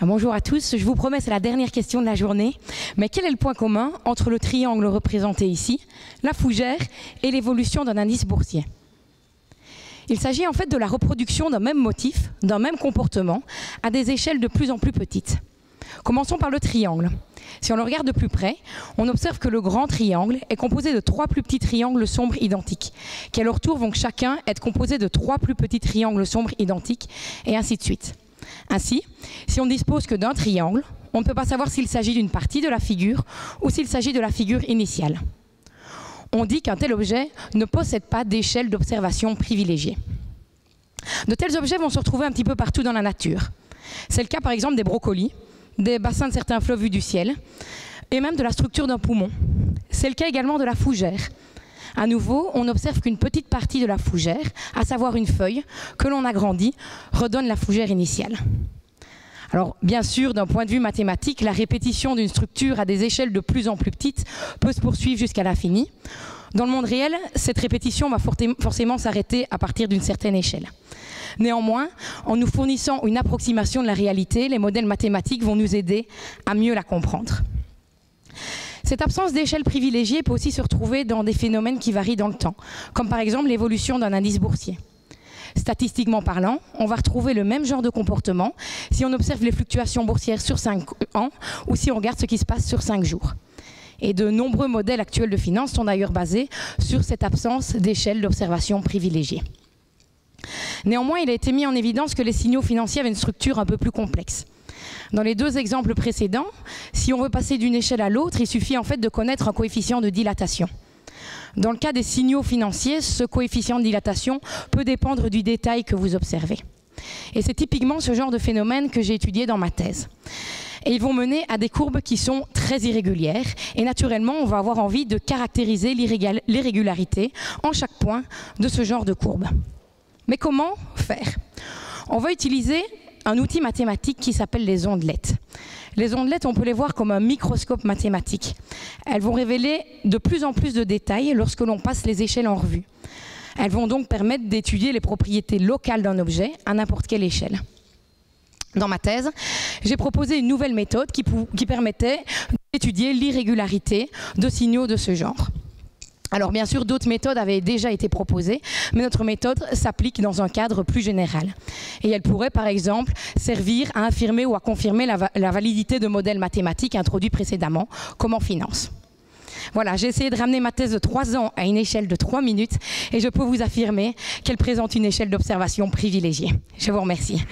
Bonjour à tous, je vous promets c'est la dernière question de la journée, mais quel est le point commun entre le triangle représenté ici, la fougère et l'évolution d'un indice boursier? Il s'agit en fait de la reproduction d'un même motif, d'un même comportement, à des échelles de plus en plus petites. Commençons par le triangle. Si on le regarde de plus près, on observe que le grand triangle est composé de 3 plus petits triangles sombres identiques, qui à leur tour vont chacun être composés de 3 plus petits triangles sombres identiques, et ainsi de suite. Ainsi, si on ne dispose que d'un triangle, on ne peut pas savoir s'il s'agit d'une partie de la figure ou s'il s'agit de la figure initiale. On dit qu'un tel objet ne possède pas d'échelle d'observation privilégiée. De tels objets vont se retrouver un petit peu partout dans la nature. C'est le cas par exemple des brocolis, des bassins de certains fleuves vus du ciel, et même de la structure d'un poumon. C'est le cas également de la fougère. À nouveau, on observe qu'une petite partie de la fougère, à savoir une feuille, que l'on agrandit, redonne la fougère initiale. Alors, bien sûr, d'un point de vue mathématique, la répétition d'une structure à des échelles de plus en plus petites peut se poursuivre jusqu'à l'infini. Dans le monde réel, cette répétition va forcément s'arrêter à partir d'une certaine échelle. Néanmoins, en nous fournissant une approximation de la réalité, les modèles mathématiques vont nous aider à mieux la comprendre. Cette absence d'échelle privilégiée peut aussi se retrouver dans des phénomènes qui varient dans le temps, comme par exemple l'évolution d'un indice boursier. Statistiquement parlant, on va retrouver le même genre de comportement si on observe les fluctuations boursières sur 5 ans ou si on regarde ce qui se passe sur 5 jours. Et de nombreux modèles actuels de finance sont d'ailleurs basés sur cette absence d'échelle d'observation privilégiée. Néanmoins, il a été mis en évidence que les signaux financiers avaient une structure un peu plus complexe. Dans les 2 exemples précédents, si on veut passer d'une échelle à l'autre, il suffit en fait de connaître un coefficient de dilatation. Dans le cas des signaux financiers, ce coefficient de dilatation peut dépendre du détail que vous observez. Et c'est typiquement ce genre de phénomène que j'ai étudié dans ma thèse. Et ils vont mener à des courbes qui sont très irrégulières. Et naturellement, on va avoir envie de caractériser l'irrégularité en chaque point de ce genre de courbe. Mais comment faire? On va utiliser un outil mathématique qui s'appelle les ondelettes. Les ondelettes, on peut les voir comme un microscope mathématique. Elles vont révéler de plus en plus de détails lorsque l'on passe les échelles en revue. Elles vont donc permettre d'étudier les propriétés locales d'un objet à n'importe quelle échelle. Dans ma thèse, j'ai proposé une nouvelle méthode qui permettait d'étudier l'irrégularité de signaux de ce genre. Alors bien sûr, d'autres méthodes avaient déjà été proposées, mais notre méthode s'applique dans un cadre plus général. Et elle pourrait par exemple servir à affirmer ou à confirmer la validité de modèles mathématiques introduits précédemment, comme en finance. Voilà, j'ai essayé de ramener ma thèse de 3 ans à une échelle de 3 minutes et je peux vous affirmer qu'elle présente une échelle d'observation privilégiée. Je vous remercie.